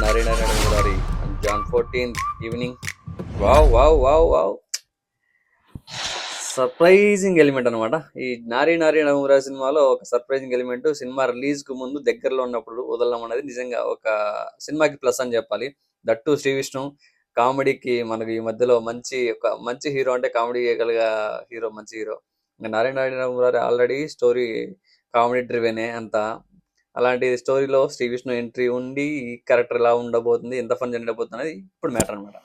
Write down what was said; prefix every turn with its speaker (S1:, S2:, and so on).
S1: నారీ Nari Murari Jan 14th evening. Wow wow wow wow, surprising element అనమాట. ఈ నారీ నారీ నవమురా సినిమాలో ఒక సర్ప్రైజింగ్ ఎలిమెంట్, సినిమా రిలీజ్ కు ముందు దగ్గరలో ఉన్నప్పుడు వదలడం అనేది నిజంగా ఒక సినిమాకి ప్లస్ అని చెప్పాలి. దట్టు శ్రీ విష్ణు కామెడీకి మనకి ఈ మధ్యలో మంచి హీరో అంటే కామెడీ చేయగలిగే హీరో, మంచి హీరో. ఇంకా నారీ నారీ నవమురారి ఆల్రెడీ స్టోరీ కామెడీ డ్రివెనే అంతా. అలాంటి స్టోరీలో శ్రీ విష్ణు ఎంట్రీ ఉండి ఈ క్యారెక్టర్ ఎలా ఉండబోతుంది, ఎంత ఫన్ జనరేట్ అయిపోతుంది అనేది ఇప్పుడు మ్యాటర్ అనమాట.